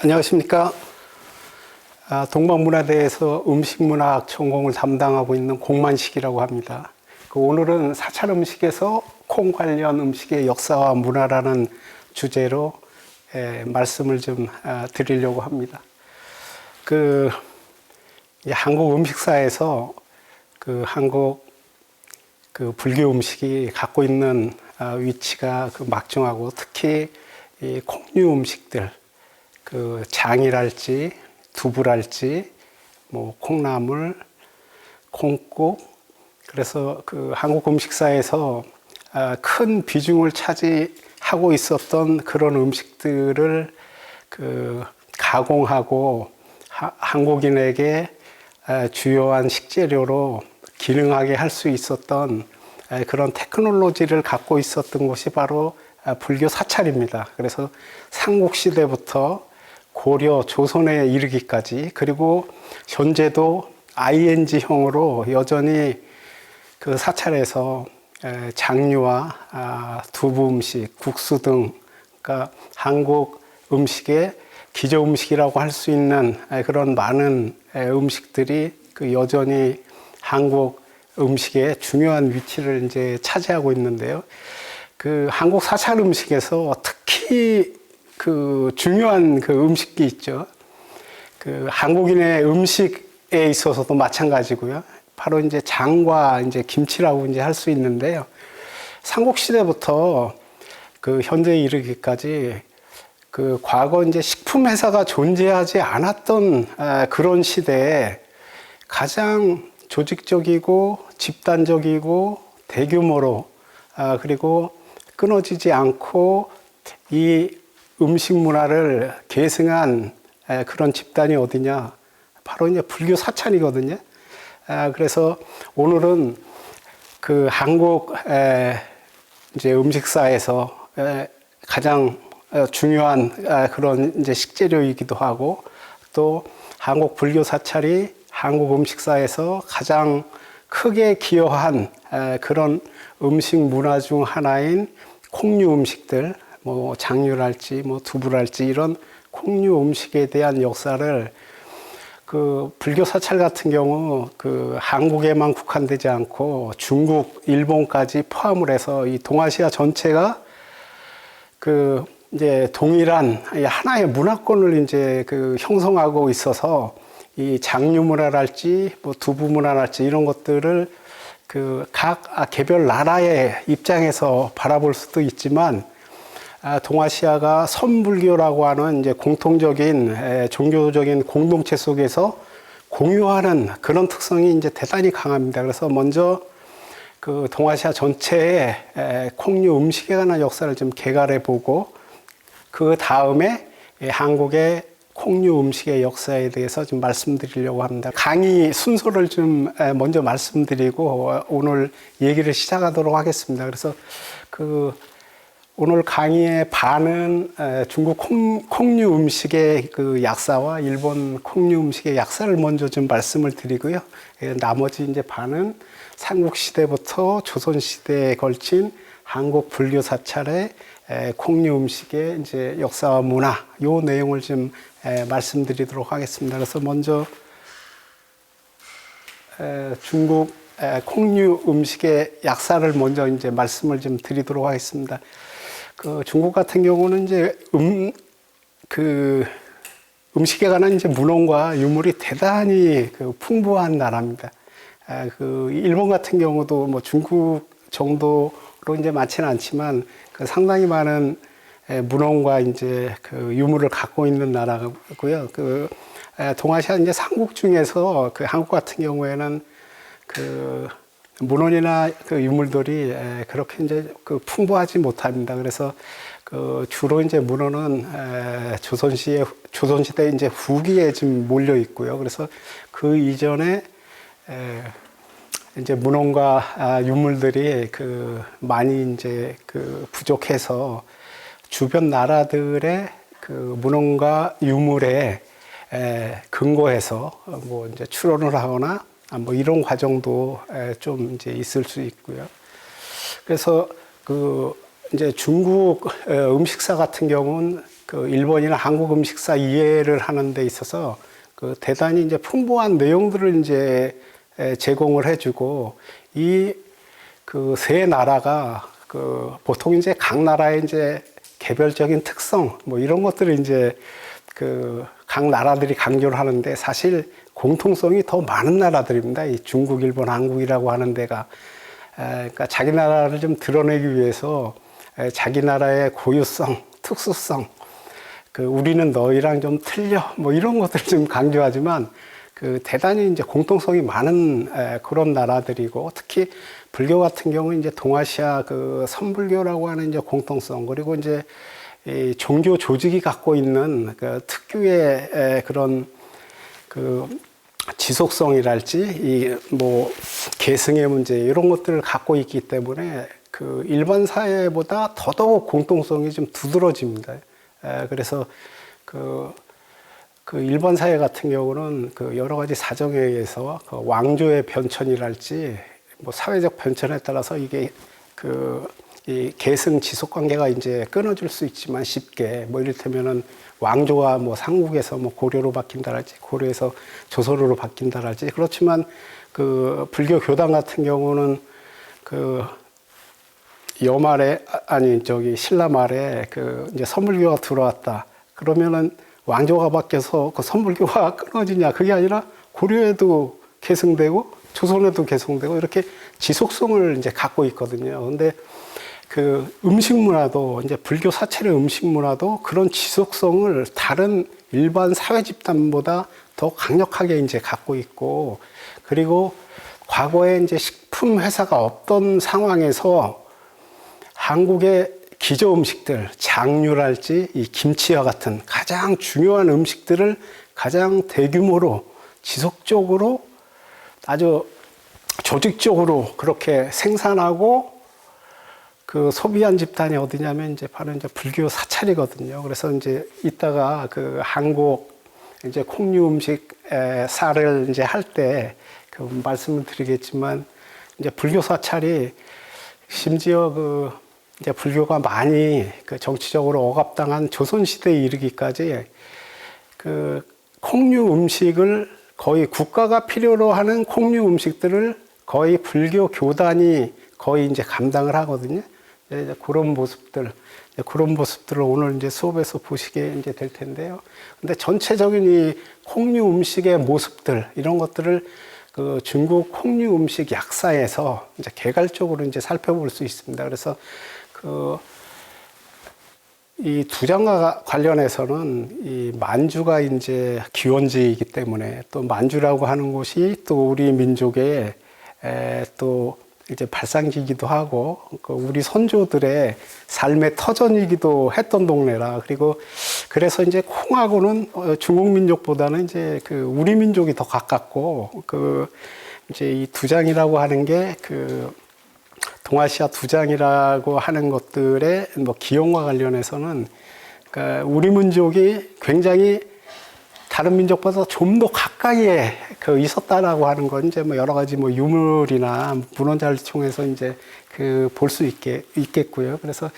안녕하십니까. 동방문화대에서 음식문학 전공을 담당하고 있는 공만식이라고 합니다. 오늘은 사찰 음식에서 콩 관련 음식의 역사와 문화라는 주제로 말씀을 좀 드리려고 합니다. 한국 음식사에서 한국 불교 음식이 갖고 있는 위치가 막중하고, 특히 이 콩류 음식들, 장이랄지 두부랄지 콩나물, 콩국, 그래서 한국 음식사에서 큰 비중을 차지하고 있었던 그런 음식들을 가공하고 한국인에게 주요한 식재료로 기능하게 할 수 있었던 그런 테크놀로지를 갖고 있었던 곳이 바로 불교 사찰입니다. 그래서 삼국시대부터 고려, 조선에 이르기까지, 그리고 현재도 ING형으로 여전히 사찰에서 장류와 두부 음식, 국수 등, 그러니까 한국 음식의 기저 음식이라고 할 수 있는 그런 많은 음식들이 여전히 한국 음식의 중요한 위치를 이제 차지하고 있는데요. 한국 사찰 음식에서 특히 중요한 음식이 있죠. 한국인의 음식에 있어서도 마찬가지고요. 바로 이제 장과 이제 김치라고 이제 할 수 있는데요. 삼국시대부터 현재에 이르기까지 과거 이제 식품 회사가 존재하지 않았던 그런 시대에 가장 조직적이고 집단적이고 대규모로 그리고 끊어지지 않고 이 음식 문화를 계승한 그런 집단이 어디냐? 바로 이제 불교 사찰이거든요. 그래서 오늘은 한국 이제 음식사에서 가장 중요한 그런 이제 식재료이기도 하고, 또 한국 불교 사찰이 한국 음식사에서 가장 크게 기여한 그런 음식 문화 중 하나인 콩류 음식들, 장류랄지 두부랄지 이런 콩류 음식에 대한 역사를 불교 사찰 같은 경우 한국에만 국한되지 않고 중국, 일본까지 포함을 해서 이 동아시아 전체가 이제 동일한 하나의 문화권을 이제 형성하고 있어서, 이 장류 문화랄지 두부 문화랄지 이런 것들을 각 개별 나라의 입장에서 바라볼 수도 있지만, 동아시아가 선불교라고 하는 이제 공통적인 종교적인 공동체 속에서 공유하는 그런 특성이 이제 대단히 강합니다. 그래서 먼저 동아시아 전체의 콩류 음식에 관한 역사를 좀 개괄해 보고, 그 다음에 한국의 콩류 음식의 역사에 대해서 좀 말씀드리려고 합니다. 강의 순서를 좀 먼저 말씀드리고 오늘 얘기를 시작하도록 하겠습니다. 그래서 오늘 강의의 반은 중국 콩류 음식의 약사와 일본 콩류 음식의 약사를 먼저 좀 말씀을 드리고요. 나머지 이제 반은 삼국시대부터 조선시대에 걸친 한국 불교 사찰의 콩류 음식의 이제 역사와 문화, 요 내용을 좀 말씀드리도록 하겠습니다. 그래서 먼저 중국 콩류 음식의 약사를 먼저 이제 말씀을 좀 드리도록 하겠습니다. 중국 같은 경우는 이제 음식에 관한 이제 문헌과 유물이 대단히 풍부한 나라입니다. 일본 같은 경우도 중국 정도로 이제 많지는 않지만 상당히 많은 문헌과 이제 유물을 갖고 있는 나라고요. 동아시아 이제 삼국 중에서 한국 같은 경우에는 문헌이나 유물들이 그렇게 이제 풍부하지 못합니다. 그래서 주로 이제 문헌은 조선시대 이제 후기에 지금 몰려 있고요. 그래서 그 이전에 이제 문헌과 유물들이 많이 이제 부족해서 주변 나라들의 문헌과 유물에 근거해서 이제 추론을 하거나 이런 과정도 좀 이제 있을 수 있고요. 그래서 이제 중국 음식사 같은 경우는 그 일본이나 한국 음식사 이해를 하는 데 있어서 그 대단히 이제 풍부한 내용들을 이제 제공을 해주고 이 그 세 나라가 그 보통 이제 각 나라의 이제 개별적인 특성 뭐 이런 것들을 이제 그 각 나라들이 강조를 하는데 사실 공통성이 더 많은 나라들입니다. 이 중국, 일본, 한국이라고 하는 데가 그러니까 자기 나라를 좀 드러내기 위해서 자기 나라의 고유성, 특수성, 그 우리는 너희랑 좀 틀려 뭐 이런 것들을 좀 강조하지만 그 대단히 이제 공통성이 많은 그런 나라들이고 특히 불교 같은 경우는 이제 동아시아 그 선불교라고 하는 이제 공통성 그리고 이제 이 종교 조직이 갖고 있는 그 특유의 그런 그 지속성이랄지 이 뭐 계승의 문제 이런 것들을 갖고 있기 때문에 그 일반 사회보다 더더욱 공통성이 좀 두드러집니다. 그래서 그 일반 사회 같은 경우는 그 여러 가지 사정에 의해서 그 왕조의 변천이랄지 뭐 사회적 변천에 따라서 이게 이 계승 지속 관계가 이제 끊어질 수 있지만 쉽게 뭐 이를테면은 왕조가 뭐 삼국에서 뭐 고려로 바뀐다랄지 고려에서 조선으로 바뀐다랄지 그렇지만 그 불교 교당 같은 경우는 그 여말에 아니 저기 신라 말에 그 이제 선불교가 들어왔다 그러면은 왕조가 바뀌어서 그 선불교가 끊어지냐 그게 아니라 고려에도 계승되고 조선에도 계승되고 이렇게 지속성을 이제 갖고 있거든요. 근데 그 음식 문화도 이제 불교 사찰의 음식 문화도 그런 지속성을 다른 일반 사회 집단보다 더 강력하게 이제 갖고 있고 그리고 과거에 이제 식품 회사가 없던 상황에서 한국의 기저 음식들 장류랄지 이 김치와 같은 가장 중요한 음식들을 가장 대규모로 지속적으로 아주 조직적으로 그렇게 생산하고 그 소비한 집단이 어디냐면 이제 바로 이제 불교 사찰이거든요. 그래서 이제 이따가 그 한국 이제 콩류 음식 사를 이제 할 때 그 말씀을 드리겠지만 이제 불교 사찰이 심지어 그 이제 불교가 많이 그 정치적으로 억압당한 조선 시대에 이르기까지 그 콩류 음식을 거의 국가가 필요로 하는 콩류 음식들을 거의 불교 교단이 거의 이제 감당을 하거든요. 이제 그런 모습들을 오늘 이제 수업에서 보시게 이제 될 텐데요. 근데 전체적인 이 콩류 음식의 모습들, 이런 것들을 그 중국 콩류 음식 약사에서 이제 개괄적으로 이제 살펴볼 수 있습니다. 그래서 이 두장과 관련해서는 이 만주가 이제 기원지이기 때문에 또 만주라고 하는 곳이 또 우리 민족의 또 이제 발상지이기도 하고 그 우리 선조들의 삶의 터전이기도 했던 동네라 그리고 그래서 이제 콩하고는 중국 민족보다는 이제 그 우리 민족이 더 가깝고 그 이제 이 두장이라고 하는 게 그 동아시아 두장이라고 하는 것들의 뭐 기원과 관련해서는 그러니까 우리 민족이 굉장히 다른 민족보다 좀 더 가까이에 그 있었다라고 하는 건 이제 뭐 여러 가지 뭐 유물이나 문헌자를 통해서 이제 그 볼 수 있겠고요. 그래서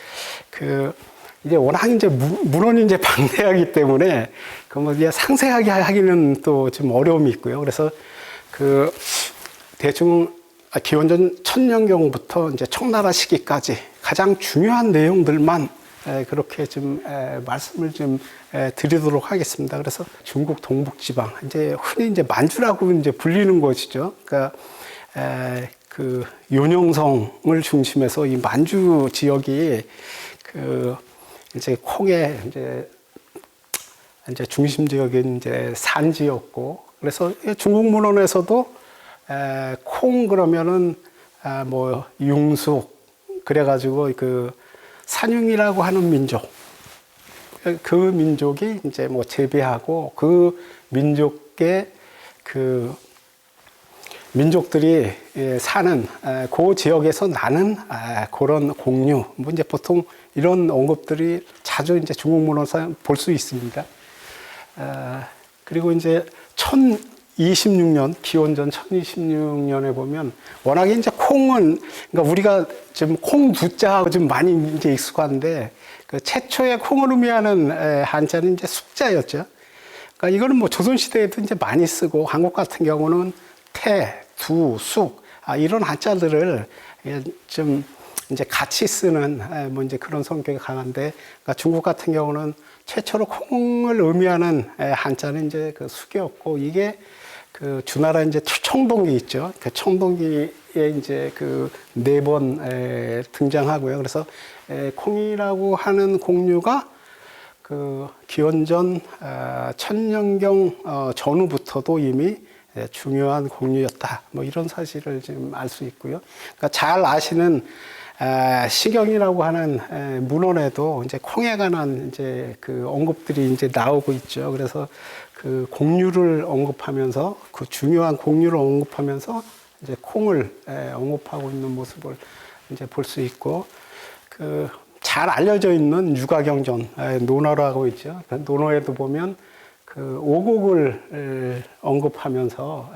그 이제 워낙 이제 문헌이 이제 방대하기 때문에 그 뭐 이제 상세하게 하기는 또 좀 어려움이 있고요. 그래서 그 대충 기원전 1000년경부터 이제 청나라 시기까지 가장 중요한 내용들만 그렇게 좀 말씀을 좀 드리도록 하겠습니다. 그래서 중국 동북지방 이제 흔히 이제 만주라고 이제 불리는 곳이죠. 그러니까 그 윤영성을 중심해서 이 만주 지역이 그 이제 콩의 이제 중심 지역인 이제 산지였고 그래서 중국 문헌에서도 콩 그러면은 뭐 융숙 그래가지고 그 산융이라고 하는 민족 그 민족이 이제 뭐 재배하고 그 민족의 그 민족들이 사는 그 지역에서 나는 그런 공유 뭐 이제 보통 이런 언급들이 자주 이제 중국 문헌에서 볼 수 있습니다. 그리고 이제 1026년 기원전 1026년에 보면 워낙에 이제 콩은 그러니까 우리가 지금 콩 두자하고 좀 많이 이제 익숙한데 그 최초의 콩을 의미하는 한자는 이제 숙자였죠. 그러니까 이거는 뭐 조선시대에도 이제 많이 쓰고, 한국 같은 경우는 태, 두, 숙, 이런 한자들을 좀 이제 같이 쓰는 뭐 이제 그런 성격이 강한데, 그러니까 중국 같은 경우는 최초로 콩을 의미하는 한자는 이제 그 숙이었고, 이게 그 주나라 이제 청동기 있죠. 그 청동기에 이제 그 4번 등장하고요. 그래서 콩이라고 하는 공류가 그 기원전 천년경 전후부터도 이미 중요한 공류였다. 뭐 이런 사실을 지금 알 수 있고요. 그러니까 잘 아시는 시경이라고 하는 문헌에도 이제 콩에 관한 이제 그 언급들이 이제 나오고 있죠. 그래서 그 공류를 언급하면서, 그 중요한 공류를 언급하면서 이제 콩을 언급하고 있는 모습을 이제 볼 수 있고, 그 잘 알려져 있는 유가경전 논어라고 있죠. 그 논어에도 보면 그 오곡을 언급하면서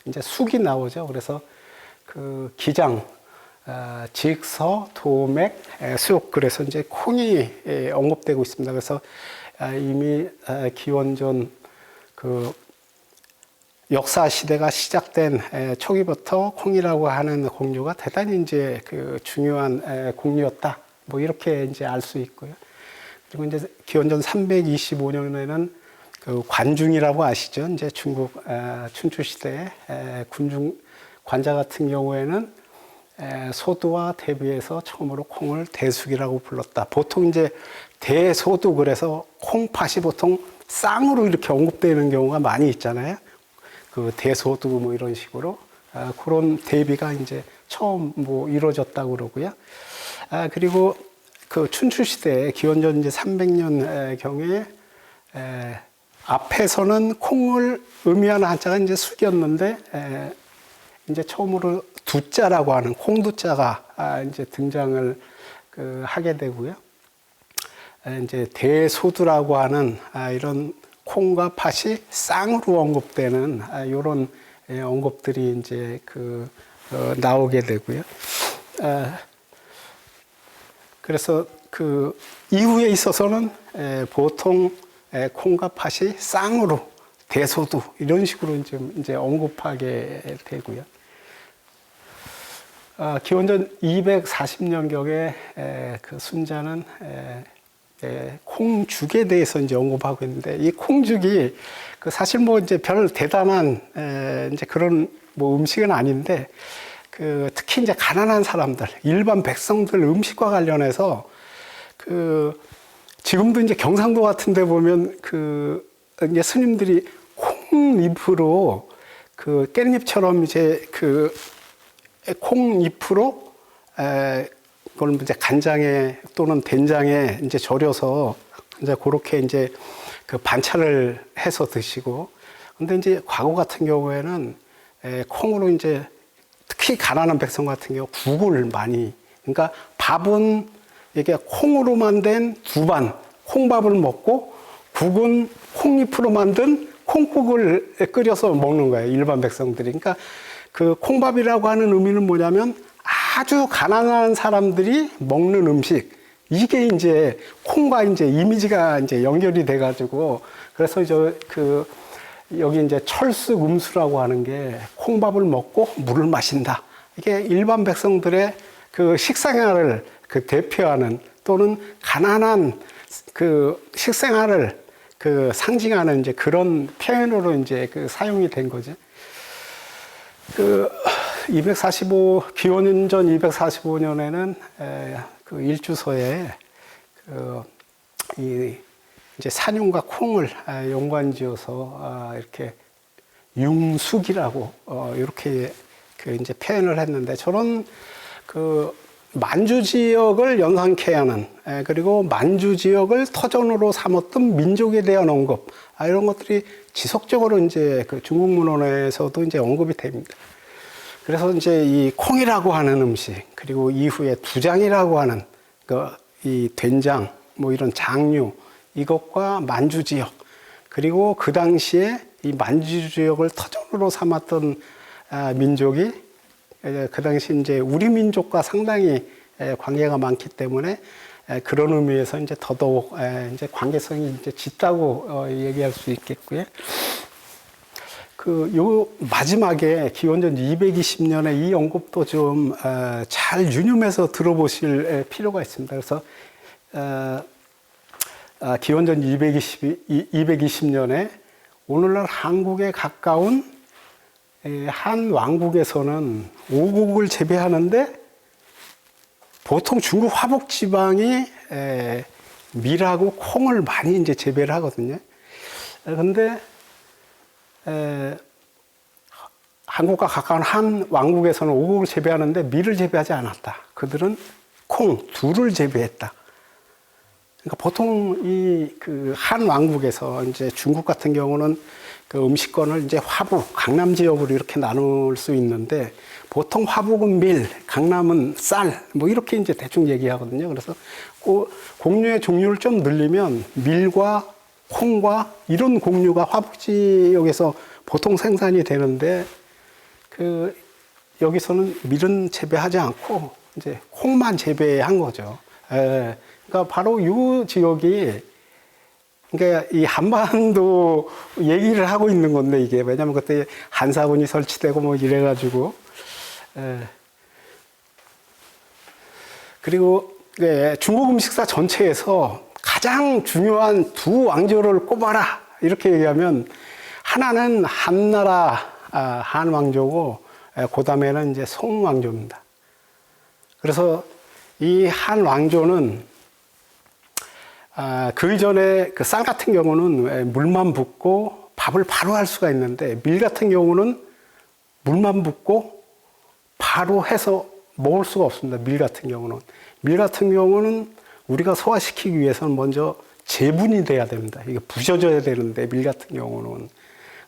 이제 숙이 나오죠. 그래서 그 기장, 직서, 도맥, 숙, 그래서 이제 콩이 언급되고 있습니다. 그래서 이미 기원전 그 역사 시대가 시작된 초기부터 콩이라고 하는 공류가 대단히 이제 그 중요한 공류였다. 뭐 이렇게 이제 알 수 있고요. 그리고 이제 기원전 325년에는 그 관중이라고 아시죠? 이제 중국 춘추 시대에 군중 관자 같은 경우에는 소두와 대비해서 처음으로 콩을 대숙이라고 불렀다. 보통 이제 대소두, 그래서 콩팥이 보통 쌍으로 이렇게 언급되는 경우가 많이 있잖아요. 그 대소두 뭐 이런 식으로 그런 대비가 이제 처음 뭐 이루어졌다고 그러고요. 그리고 그 춘추 시대 기원전 이제 300년 경에 앞에서는 콩을 의미하는 한자가 이제 숙이었는데 이제 처음으로 두자라고 하는 콩두자가 이제 등장을 하게 되고요. 이제 대소두라고 하는 이런 콩과 팥이 쌍으로 언급되는 이런 언급들이 이제 나오게 되고요. 그래서 그 이후에 있어서는 보통 콩과 팥이 쌍으로 대소두 이런 식으로 이제 언급하게 되고요. 기원전 240년경에 그 순자는 콩죽에 대해서 이제 언급하고 있는데, 이 콩죽이 그 사실 뭐 이제 별 대단한 이제 그런 뭐 음식은 아닌데, 그 특히 이제 가난한 사람들, 일반 백성들 음식과 관련해서 그 지금도 이제 경상도 같은 데 보면 그 이제 스님들이 콩잎으로 그 깻잎처럼 이제 그 콩잎으로 그걸 이제 간장에 또는 된장에 이제 절여서 이제 그렇게 이제 그 반찬을 해서 드시고, 근데 이제 과거 같은 경우에는 콩으로 이제 특히 가난한 백성 같은 경우 국을 많이, 그러니까 밥은 이게 콩으로 만든 두반 콩밥을 먹고, 국은 콩잎으로 만든 콩국을 끓여서 먹는 거예요, 일반 백성들이. 그러니까 그 콩밥이라고 하는 의미는 뭐냐면 아주 가난한 사람들이 먹는 음식, 이게 이제 콩과 이제 이미지가 이제 연결이 돼가지고, 그래서 여기 이제 철수 음수라고 하는 게 콩밥을 먹고 물을 마신다. 이게 일반 백성들의 그 식생활을 그 대표하는, 또는 가난한 그 식생활을 그 상징하는 이제 그런 표현으로 이제 그 사용이 된 거죠. 기원전 245년에는 그 일주서에 이제 산용과 콩을 연관지어서 이렇게 융숙이라고 이렇게 그 이제 표현을 했는데, 저런 그 만주 지역을 연상케 하는, 그리고 만주 지역을 터전으로 삼았던 민족에 대한 언급, 이런 것들이 지속적으로 이제 그 중국 문헌에서도 이제 언급이 됩니다. 그래서 이제 이 콩이라고 하는 음식, 그리고 이후에 두장이라고 하는 이 된장, 뭐 이런 장류, 이것과 만주 지역, 그리고 그 당시에 이 만주 지역을 터전으로 삼았던 민족이 그 당시 이제 우리 민족과 상당히 관계가 많기 때문에 그런 의미에서 이제 더더욱 이제 관계성이 이제 짙다고 얘기할 수 있겠고요. 요 마지막에 기원전 220년에 이 언급도 좀 잘 유념해서 들어보실 필요가 있습니다. 그래서 기원전 220년에 오늘날 한국에 가까운 한 왕국에서는 오곡을 재배하는데 보통 중국 화북 지방이 밀하고 콩을 많이 이제 재배를 하거든요. 그런데 한국과 가까운 한 왕국에서는 오곡을 재배하는데 밀을 재배하지 않았다. 그들은 콩, 두를 재배했다. 그러니까 보통 한 왕국에서 이제 중국 같은 경우는 그 음식권을 이제 화북, 강남 지역으로 이렇게 나눌 수 있는데 보통 화북은 밀, 강남은 쌀, 뭐 이렇게 이제 대충 얘기하거든요. 그래서 그 곡류의 종류를 좀 늘리면 밀과 콩과 이런 곡류가 화북 지역에서 보통 생산이 되는데 여기서는 밀은 재배하지 않고 이제 콩만 재배한 거죠. 그러니까 바로 이 지역이 그러니까 이 한반도 얘기를 하고 있는 건데 이게 왜냐면 그때 한사군이 설치되고 뭐 이래가지고 그리고 중국 음식사 전체에서 가장 중요한 두 왕조를 꼽아라 이렇게 얘기하면 하나는 한나라 한왕조고 그 다음에는 이제 송왕조입니다. 그래서 이 한왕조는 그 이전에 그 쌀 같은 경우는 물만 붓고 밥을 바로 할 수가 있는데 밀 같은 경우는 물만 붓고 바로 해서 먹을 수가 없습니다. 밀 같은 경우는 우리가 소화시키기 위해서는 먼저 재분이 돼야 됩니다. 이게 부셔져야 되는데 밀 같은 경우는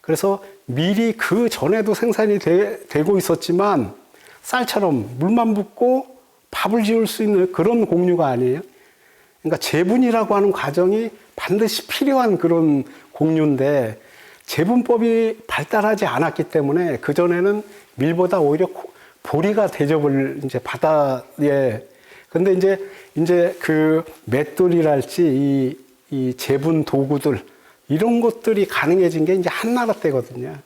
그래서 밀이 그 전에도 생산이 되고 있었지만 쌀처럼 물만 붓고 밥을 지을 수 있는 그런 곡류가 아니에요. 그러니까 재분이라고 하는 과정이 반드시 필요한 그런 곡류인데 재분법이 발달하지 않았기 때문에 그전에는 밀보다 오히려 보리가 대접을 이제 근데 이제 그 맷돌이랄지 이 재분 도구들 이런 것들이 가능해진 게 이제 한나라 때거든요.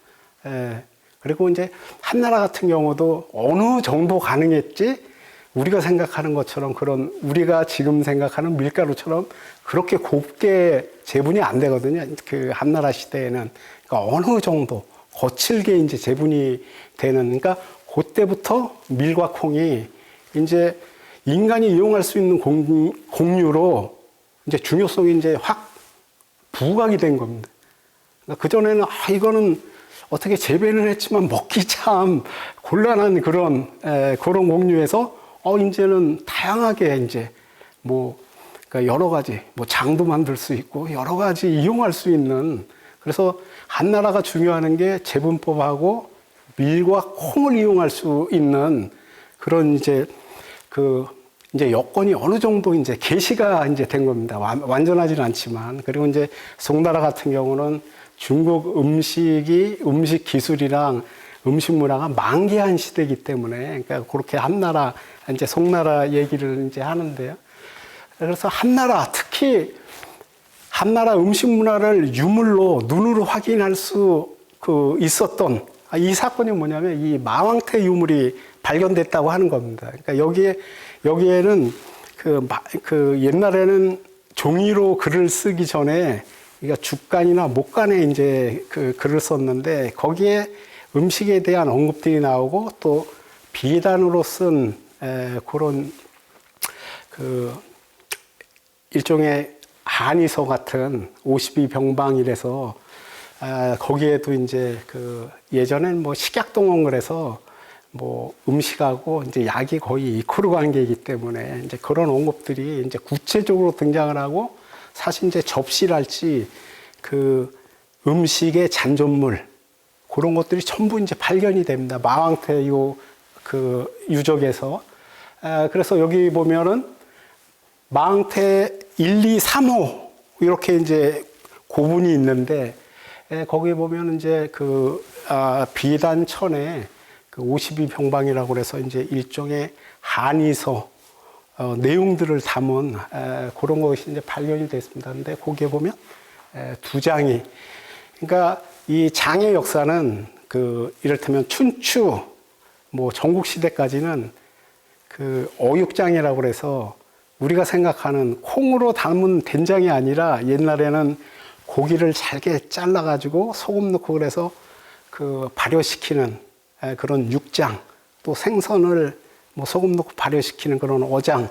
그리고 이제 한나라 같은 경우도 어느 정도 가능했지 우리가 생각하는 것처럼 우리가 지금 생각하는 밀가루처럼 그렇게 곱게 재분이 안 되거든요. 그 한나라 시대에는. 그러니까 어느 정도 거칠게 이제 재분이 되는, 그러니까 그때부터 밀과 콩이 이제 인간이 이용할 수 있는 곡류로 이제 중요성이 이제 확 부각이 된 겁니다. 그러니까 그전에는 이거는 어떻게 재배를 했지만 먹기 참 곤란한 그런 곡류에서 이제는 다양하게 이제 그러니까 여러 가지 장도 만들 수 있고 여러 가지 이용할 수 있는, 그래서 한나라가 중요한 게 재분법하고 밀과 콩을 이용할 수 있는 그런 이제 이제 여건이 어느 정도 이제 개시가 이제 된 겁니다. 완전하지는 않지만. 그리고 이제 송나라 같은 경우는 중국 음식 기술이랑 음식 문화가 만개한 시대이기 때문에, 그러니까 그렇게 한나라, 이제 송나라 얘기를 이제 하는데요. 그래서 특히 한나라 음식 문화를 유물로 눈으로 확인할 수 있었던 이 사건이 뭐냐면 이 마왕태 유물이 발견됐다고 하는 겁니다. 그러니까 여기에는 옛날에는 종이로 글을 쓰기 전에 그러니까 죽간이나 목간에 이제 글을 썼는데 거기에 음식에 대한 언급들이 나오고 또 비단으로 쓴 그런 일종의 한의서 같은 52병방이라서 거기에도 이제 예전엔 식약동원 그래서 음식하고 이제 약이 거의 이코르 관계이기 때문에 이제 그런 언급들이 이제 구체적으로 등장을 하고, 사실 이제 접시랄지 음식의 잔존물 그런 것들이 전부 이제 발견이 됩니다. 마왕태 유적에서. 그래서 여기 보면은 마왕태 1, 2, 3호 이렇게 이제 고분이 있는데 거기 보면 이제 비단천에 52병방이라고 해서 이제 일종의 한의서 내용들을 담은 그런 것이 이제 발견이 됐습니다. 근데 거기에 보면 두장이, 그러니까 이 장의 역사는 그 이를테면 춘추 뭐 전국 시대까지는 그 어육장이라고 그래서 우리가 생각하는 콩으로 담은 된장이 아니라 옛날에는 고기를 잘게 잘라가지고 소금 넣고 그래서 그 발효시키는 그런 육장, 또 생선을 뭐 소금 넣고 발효시키는 그런 어장,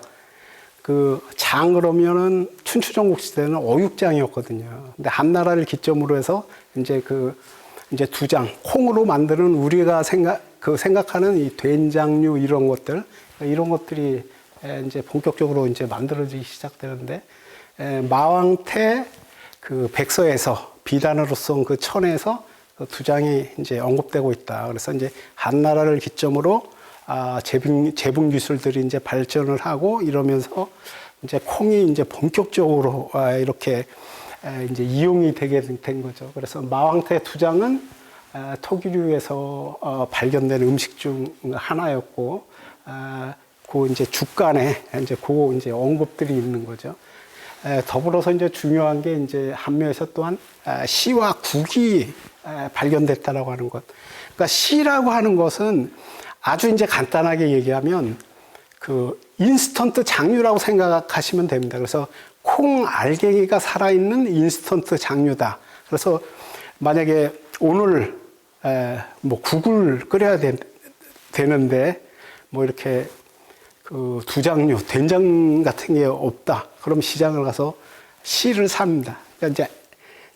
그 장 그러면은 춘추 전국 시대는 어육장이었거든요. 근데 한나라를 기점으로 해서 이제 두장, 콩으로 만드는 우리가 생각하는 이 된장류 이런 것들이 이제 본격적으로 이제 만들어지기 시작되는데, 마왕태 그 백서에서 비단으로 쓴 그 천에서 그 두장이 이제 언급되고 있다. 그래서 이제 한나라를 기점으로 제분 기술들이 이제 발전을 하고 이러면서 이제 콩이 이제 본격적으로 이렇게 이제 이용이 되게 된 거죠. 그래서 마왕태 두장은 토기류에서 발견된 음식 중 하나였고, 그 이제 죽간에 이제 언급들이 있는 거죠. 더불어서 이제 중요한 게 이제 한묘에서 또한 시와 국이 발견됐다라고 하는 것. 그러니까 시라고 하는 것은 아주 이제 간단하게 얘기하면 그 인스턴트 장류라고 생각하시면 됩니다. 그래서 콩 알갱이가 살아있는 인스턴트 장류다. 그래서 만약에 오늘 뭐 국을 끓여야 되는데 뭐 이렇게 그 두장류 된장 같은 게 없다. 그럼 시장을 가서 씨를 삽니다. 그러니까 이제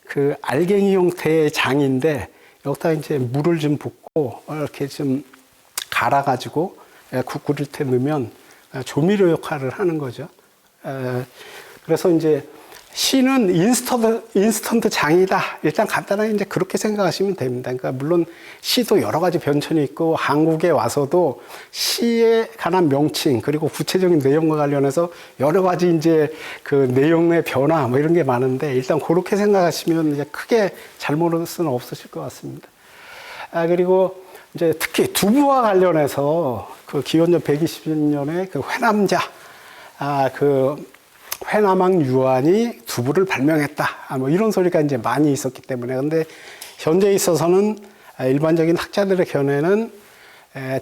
그 알갱이 형태의 장인데 여기다 이제 물을 좀 붓고 이렇게 좀 갈아가지고 국 끓일 때 넣으면 조미료 역할을 하는 거죠. 그래서 이제 씨는 인스턴트 장이다. 일단 간단하게 이제 그렇게 생각하시면 됩니다. 그러니까 물론 씨도 여러 가지 변천이 있고 한국에 와서도 씨에 관한 명칭 그리고 구체적인 내용과 관련해서 여러 가지 이제 그 내용의 변화 뭐 이런 게 많은데 일단 그렇게 생각하시면 이제 크게 잘못할 수는 없으실 것 같습니다. 그리고 이제 특히 두부와 관련해서 그 기원전 120년에 그 회남자, 그 회남왕 유한이 두부를 발명했다. 뭐 이런 소리가 이제 많이 있었기 때문에. 근데 현재에 있어서는 일반적인 학자들의 견해는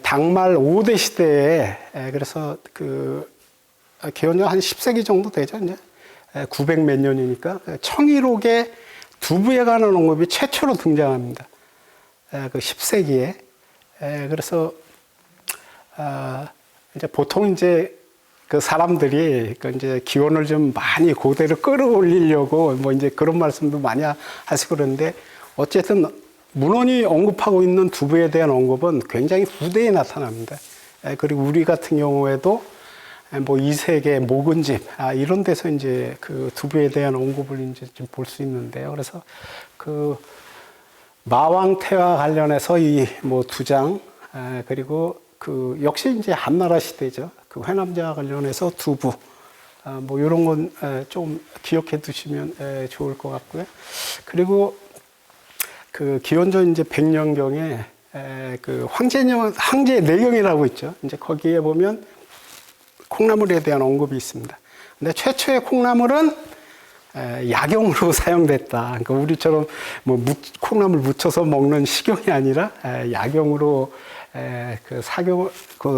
당말 5대 시대에 그래서 그 기원전 한 10세기 정도 되죠. 이제 900 몇 년이니까 청일옥에 두부에 관한 언급이 최초로 등장합니다. 그 10세기에. 그래서 이제 보통 이제 그 사람들이 그 이제 기원을 좀 많이 고대로 끌어올리려고 뭐 이제 그런 말씀도 많이 하시고 그러는데 어쨌든 문헌이 언급하고 있는 두부에 대한 언급은 굉장히 후대에 나타납니다. 그리고 우리 같은 경우에도 뭐 이세계 목은집 이런 데서 이제 그 두부에 대한 언급을 이제 좀 볼 수 있는데요. 그래서 그 마왕태와 관련해서 이 뭐 두장 그리고 그 역시 이제 한나라 시대죠. 그 회남자와 관련해서 두부 뭐 이런 건 좀 기억해 두시면 좋을 것 같고요. 그리고 그 기원전 이제 100년경에 그 황제 내경이라고 있죠. 이제 거기에 보면 콩나물에 대한 언급이 있습니다. 근데 최초의 콩나물은 약용으로 사용됐다. 그러니까 우리처럼 뭐 콩나물 무쳐서 먹는 식용이 아니라 약용으로 그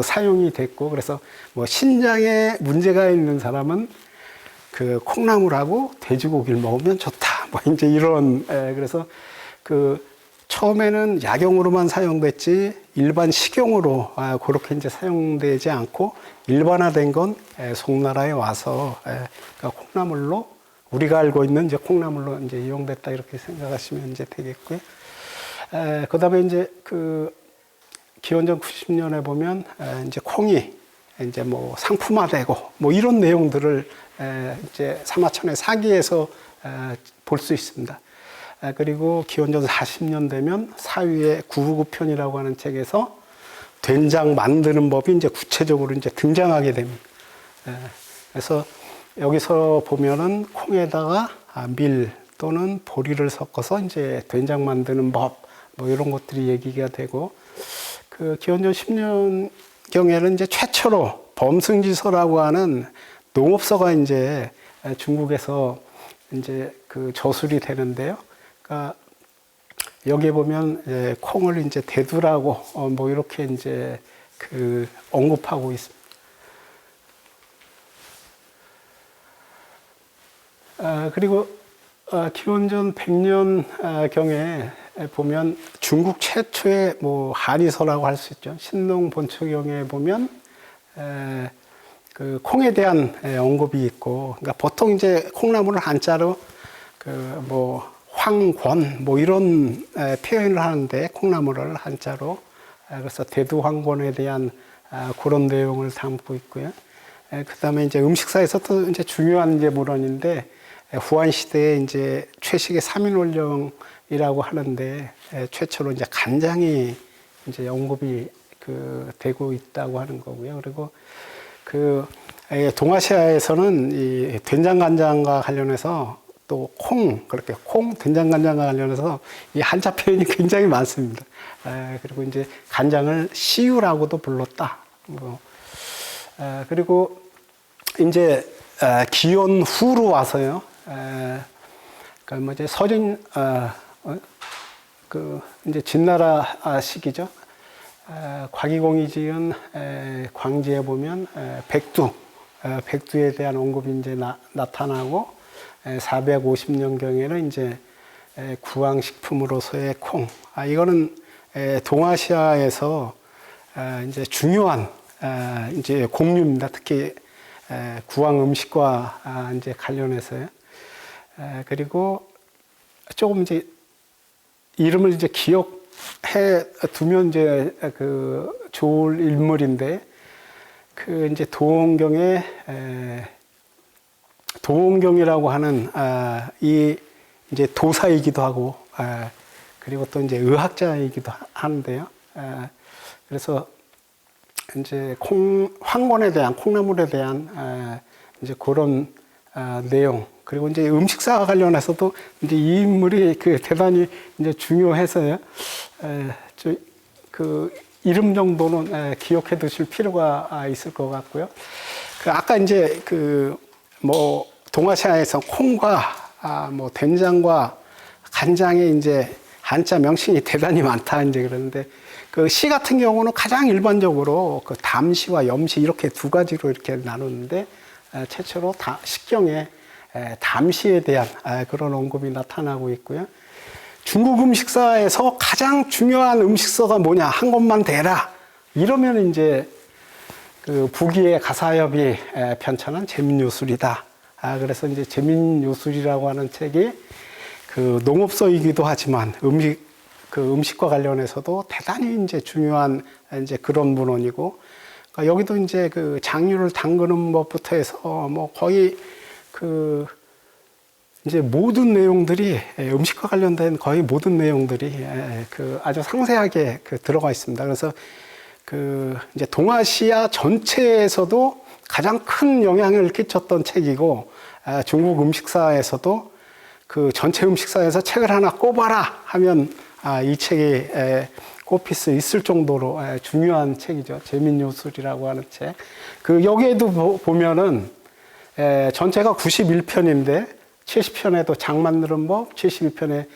사용이 됐고, 그래서 뭐 신장에 문제가 있는 사람은 그 콩나물하고 돼지고기를 먹으면 좋다. 뭐 이제 이런 그래서 그 처음에는 약용으로만 사용됐지 일반 식용으로 그렇게 이제 사용되지 않고 일반화된 건 송나라에 와서 그러니까 콩나물로 우리가 알고 있는 이제 콩나물로 이제 이용됐다 이렇게 생각하시면 이제 되겠고요. 그다음에 이제 그 기원전 90년에 보면 이제 콩이 이제 뭐 상품화되고 뭐 이런 내용들을 이제 사마천의 사기에서 볼 수 있습니다. 그리고 기원전 40년 되면 사위의 구후구편이라고 하는 책에서 된장 만드는 법이 이제 구체적으로 이제 등장하게 됩니다. 그래서 여기서 보면은 콩에다가 밀 또는 보리를 섞어서 이제 된장 만드는 법 뭐 이런 것들이 얘기가 되고 그 기원전 10년 경우에는 이제 최초로 범승지서라고 하는 농업서가 이제 중국에서 이제 그 저술이 되는데요. 그러니까 여기에 보면 콩을 이제 대두라고 뭐 이렇게 이제 그 언급하고 있습니다. 그리고 기원전 100년 경에 보면 중국 최초의 뭐 한의서라고 할 수 있죠. 신농 본초경에 보면 그 콩에 대한 언급이 있고, 그러니까 보통 이제 콩나물을 한자로 그 뭐 황권 뭐 이런 표현을 하는데, 콩나물을 한자로 그래서 대두황권에 대한 그런 내용을 담고 있고요. 그다음에 이제 음식사에서도 이제 중요한 이제 물언인데, 후한 시대에 이제 최식의 3인올령이라고 하는데 최초로 이제 간장이 이제 언급이 그 되고 있다고 하는 거고요. 그리고 그 동아시아에서는 이 된장간장과 관련해서 또 콩, 그렇게 콩, 된장간장과 관련해서 이 한자 표현이 굉장히 많습니다. 그리고 이제 간장을 시유라고도 불렀다. 그리고 이제 기원 후로 와서요. 그 뭐 이제 서진 그 이제 진나라 시기죠. 과기공이 지은 광지에 보면 백두에 대한 언급이 이제 나타나고, 450년경에는 이제 구황식품으로서의 콩. 이거는 동아시아에서 이제 중요한 이제 공유입니다. 특히 구황 음식과 이제 관련해서요. 그리고 조금 이제 이름을 이제 기억해 두면 이제 그 좋을 인물인데, 그 이제 도원경이라고 하는 이 이제 도사이기도 하고, 그리고 또 이제 의학자이기도 하는데요. 그래서 이제 황건에 대한, 콩나물에 대한 이제 그런 내용, 그리고 이제 음식사와 관련해서도 이제 이 인물이 그 대단히 이제 중요해서요. 그 이름 정도는 기억해 두실 필요가 있을 것 같고요. 그 아까 이제 그 뭐 동아시아에서 콩과 뭐 된장과 간장의 이제 한자 명칭이 대단히 많다 이제 그러는데, 그 시 같은 경우는 가장 일반적으로 그 담시와 염시 이렇게 두 가지로 이렇게 나누는데, 최초로 식경에 담시에 대한 그런 언급이 나타나고 있고요. 중국 음식사에서 가장 중요한 음식서가 뭐냐, 한 것만 대라 이러면 이제 그 부기의 가사협이 편찬한 제민요술이다. 그래서 이제 제민요술이라고 하는 책이 그 농업서이기도 하지만 음식과 관련해서도 대단히 이제 중요한 이제 그런 문헌이고, 그러니까 여기도 이제 그 장류를 담그는 법부터 해서 뭐 거의 그 이제 모든 내용들이, 음식과 관련된 거의 모든 내용들이 그 아주 상세하게 그 들어가 있습니다. 그래서 그 이제 동아시아 전체에서도 가장 큰 영향을 끼쳤던 책이고, 중국 음식사에서도 그 전체 음식사에서 책을 하나 꼽아라 하면 이 책이 꼽힐 수 있을 정도로 중요한 책이죠. 제민요술이라고 하는 책. 그 여기에도 보면은 전체가 91편인데 70편에도 장 만드는 법, 71편에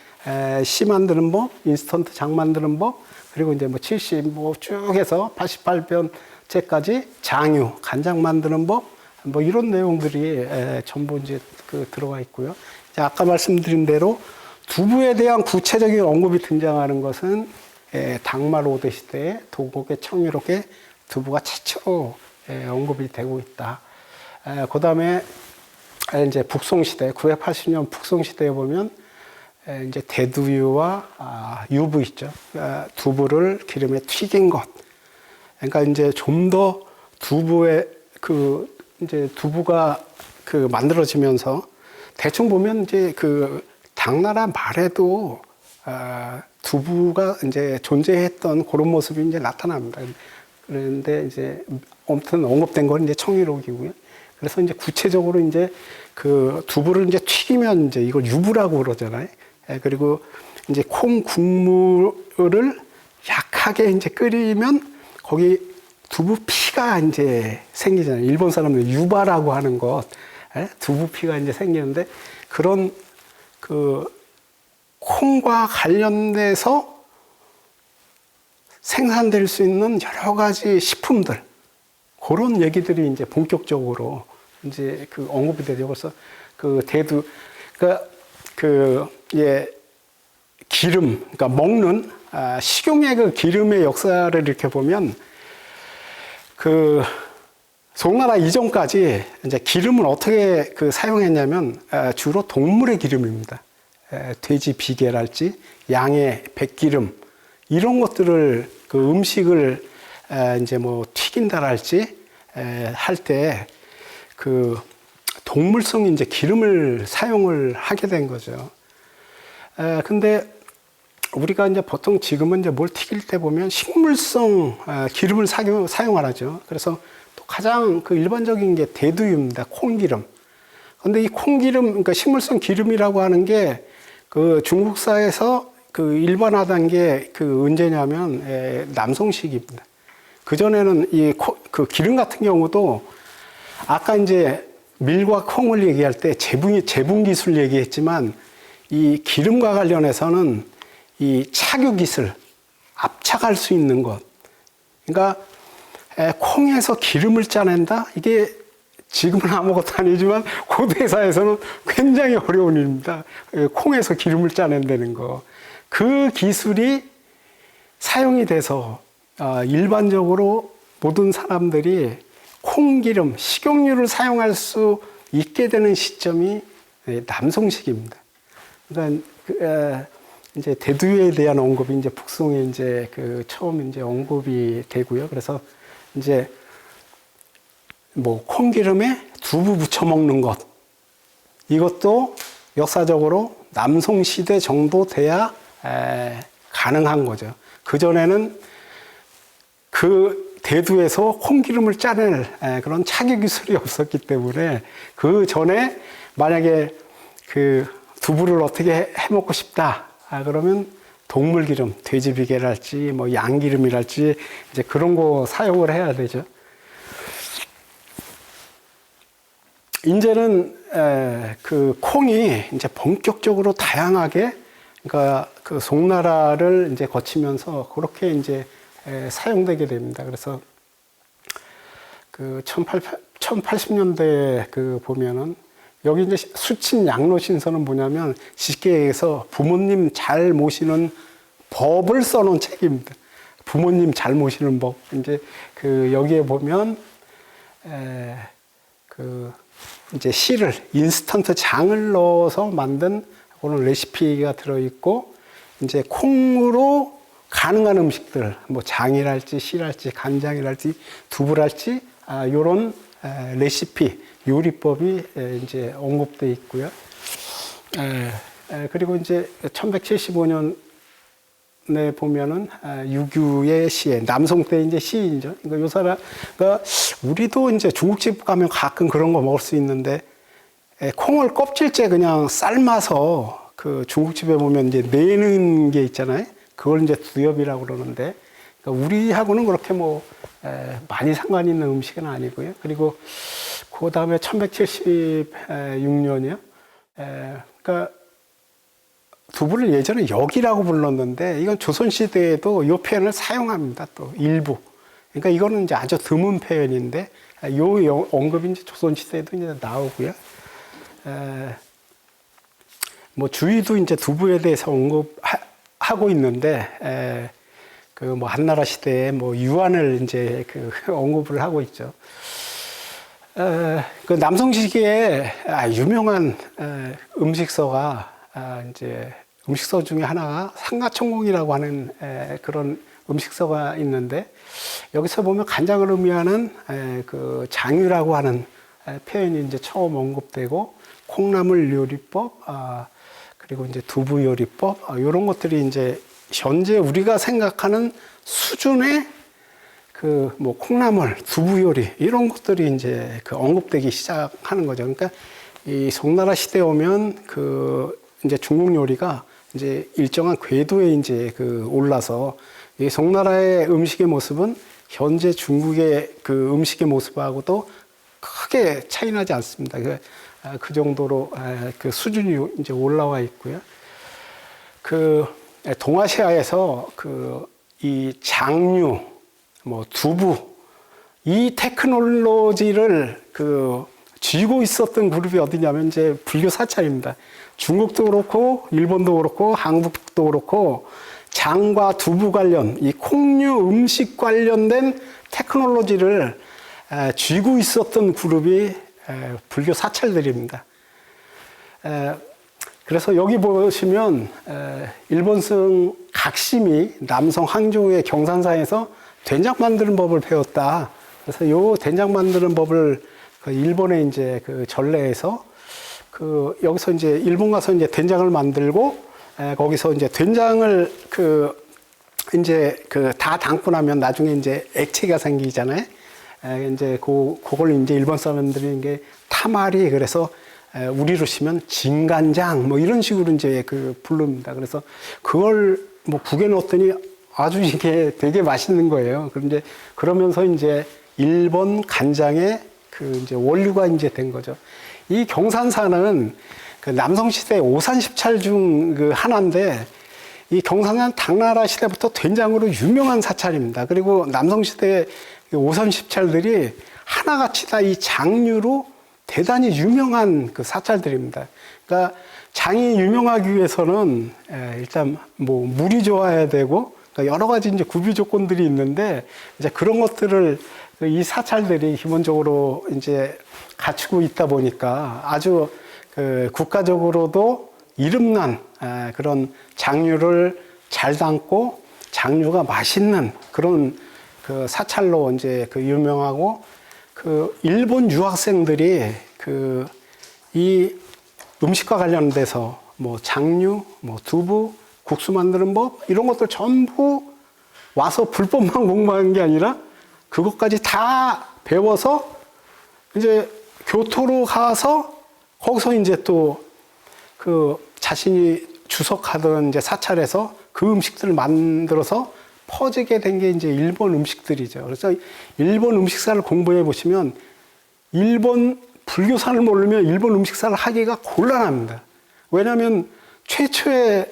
시 만드는 법, 인스턴트 장 만드는 법, 그리고 이제 뭐 70 뭐 쭉 해서 88편째까지 장유, 간장 만드는 법, 뭐 이런 내용들이 전부 이제 그 들어가 있고요. 이제 아까 말씀드린 대로 두부에 대한 구체적인 언급이 등장하는 것은 당말 5대 시대에 도곡의 청유록에 두부가 최초로 언급이 되고 있다. 그 다음에 이제 북송시대, 980년 북송시대에 보면 이제 대두유와 유부 있죠. 두부를 기름에 튀긴 것. 그러니까 이제 좀 더 두부의 이제 두부가 만들어지면서 대충 보면 이제 당나라 말에도 두부가 이제 존재했던 그런 모습이 이제 나타납니다. 그런데 이제 아무튼 언급된 건 이제 청유록이고요. 그래서 이제 구체적으로 이제 그 두부를 이제 튀기면 이제 이걸 유부라고 그러잖아요. 그리고 이제 콩 국물을 약하게 이제 끓이면 거기 두부 피가 이제 생기잖아요. 일본 사람들 유바라고 하는 것, 두부 피가 이제 생기는데 그런 그 콩과 관련돼서 생산될 수 있는 여러 가지 식품들, 그런 얘기들이 이제 본격적으로 이제 그 언급이 되죠. 그래서 그 대두, 기름, 그러니까 먹는 식용의 그 기름의 역사를 이렇게 보면 그 송나라 이전까지 이제 기름을 어떻게 그 사용했냐면 주로 동물의 기름입니다. 돼지 비계랄지 양의 백기름 이런 것들을 그 음식을 이제 뭐 튀긴다랄지 할 때 그 동물성 이제 기름을 사용을 하게 된 거죠. 근데 우리가 이제 보통 지금은 이제 뭘 튀길 때 보면 식물성 기름을 사용하죠. 그래서 또 가장 그 일반적인 게 대두유입니다. 콩기름. 근데 이 콩기름, 그러니까 식물성 기름이라고 하는 게 그 중국사에서 그 일반화된 게 그 언제냐면 남송식입니다. 그전에는 그 기름 같은 경우도 아까 이제 밀과 콩을 얘기할 때 재분 기술 얘기했지만 이 기름과 관련해서는 이 착유 기술, 압착할 수 있는 것. 그러니까 콩에서 기름을 짜낸다? 이게 지금은 아무것도 아니지만 고대사에서는 굉장히 어려운 일입니다. 콩에서 기름을 짜낸다는 거. 그 기술이 사용이 돼서 일반적으로 모든 사람들이 콩기름, 식용유를 사용할 수 있게 되는 시점이 남송식입니다. 그러니까 이제 대두유에 대한 언급이 이제 북송에 이제 그 처음 이제 언급이 되고요. 그래서 이제 뭐 콩기름에 두부 부쳐 먹는 것, 이것도 역사적으로 남송 시대 정도 돼야 가능한 거죠. 그 전에는 그 대두에서 콩기름을 짜낼 그런 착유 기술이 없었기 때문에 그 전에 만약에 그 두부를 어떻게 해 먹고 싶다. 그러면 동물 기름, 돼지 비계랄지 뭐 양기름이랄지 이제 그런 거 사용을 해야 되죠. 이제는 그 콩이 이제 본격적으로 다양하게 그러니까 그 송나라를 이제 거치면서 그렇게 이제 사용되게 됩니다. 그래서 그 1080년대 그 보면은 여기 이제 수친 양로신서는 뭐냐면 쉽게 얘기해서 부모님 잘 모시는 법을 써놓은 책입니다. 부모님 잘 모시는 법. 이제 그 여기에 보면 그 이제 씨를 인스턴트 장을 넣어서 만든 그런 레시피가 들어있고 이제 콩으로 가능한 음식들 뭐 장이랄지 씨랄지 간장이랄지 두부랄지 요런 레시피 요리법이 이제 언급되어 있고요. 그리고 이제 1175년에 보면은 유규의 시에 남송 때 이제 시인이죠. 그러니까 요 사람, 그러니까 우리도 이제 중국집 가면 가끔 그런 거 먹을 수 있는데 콩을 껍질째 그냥 삶아서 그 중국집에 보면 이제 내는 게 있잖아요. 그걸 이제 두엽이라고 그러는데 그러니까 우리하고는 그렇게 뭐 많이 상관 있는 음식은 아니고요. 그리고 그 다음에 1176년이요. 그러니까 두부를 예전에 역이라고 불렀는데 이건 조선시대에도 이 표현을 사용합니다. 또 일부. 그러니까 이거는 이제 아주 드문 표현인데 요 언급이 이제 조선시대에도 이제 나오고요. 뭐 주위도 이제 두부에 대해서 언급하고 있는데 그 뭐 한나라 시대에 뭐 유안을 이제 그 언급을 하고 있죠. 그 남성시기에 유명한 음식서가 이제 음식서 중에 하나가 상가천공이라고 하는 그런 음식서가 있는데 여기서 보면 간장을 의미하는 그 장유라고 하는 표현이 이제 처음 언급되고 콩나물 요리법 그리고 이제 두부 요리법 이런 것들이 이제 현재 우리가 생각하는 수준의 그 뭐 콩나물, 두부 요리 이런 것들이 이제 그 언급되기 시작하는 거죠. 그러니까 이 송나라 시대에 오면 그 이제 중국 요리가 이제 일정한 궤도에 이제 그 올라서 이 송나라의 음식의 모습은 현재 중국의 그 음식의 모습하고도 크게 차이 나지 않습니다. 그 정도로 그 수준이 이제 올라와 있고요. 그 동아시아에서 그 이 장류, 뭐 두부, 이 테크놀로지를 그 쥐고 있었던 그룹이 어디냐면 이제 불교 사찰입니다. 중국도 그렇고 일본도 그렇고 한국도 그렇고 장과 두부 관련 이 콩류 음식 관련된 테크놀로지를 쥐고 있었던 그룹이 불교 사찰들입니다. 그래서 여기 보시면 일본성 각심이 남성 항저우의 경산사에서 된장 만드는 법을 배웠다. 그래서 요 된장 만드는 법을 그 일본의 이제 그 전래에서 그 여기서 이제 일본 가서 이제 된장을 만들고 거기서 이제 된장을 그 이제 그 다 담고 나면 나중에 이제 액체가 생기잖아요. 이제 그걸 이제 일본 사람들이 이게 타마리 그래서 우리로 치면 진간장 뭐 이런 식으로 이제 그 부릅니다. 그래서 그걸 뭐 국에 넣었더니 아주 이게 되게 맛있는 거예요. 그런데 그러면서 이제 일본 간장의 그 이제 원류가 이제 된 거죠. 이 경산사는 그 남성시대 오산십찰 중 그 하나인데 이 경산사는 당나라 시대부터 된장으로 유명한 사찰입니다. 그리고 남성시대 오산십찰들이 하나같이 다 이 장류로 대단히 유명한 그 사찰들입니다. 그러니까 장이 유명하기 위해서는 일단 뭐 물이 좋아야 되고 그러니까 여러 가지 이제 구비 조건들이 있는데 이제 그런 것들을 이 사찰들이 기본적으로 이제 갖추고 있다 보니까 아주 그 국가적으로도 이름난 그런 장류를 잘 담고 장류가 맛있는 그런 그 사찰로 이제 그 유명하고 그 일본 유학생들이 그 이 음식과 관련돼서 뭐 장류, 뭐 두부, 국수 만드는 법 이런 것들 전부 와서 불법만 공부하는 게 아니라 그것까지 다 배워서 이제 교토로 가서 거기서 이제 또 그 자신이 주석하던 이제 사찰에서 그 음식들을 만들어서 퍼지게 된 게 이제 일본 음식들이죠. 그래서 일본 음식사를 공부해 보시면 일본 불교사를 모르면 일본 음식사를 하기가 곤란합니다. 왜냐하면 최초의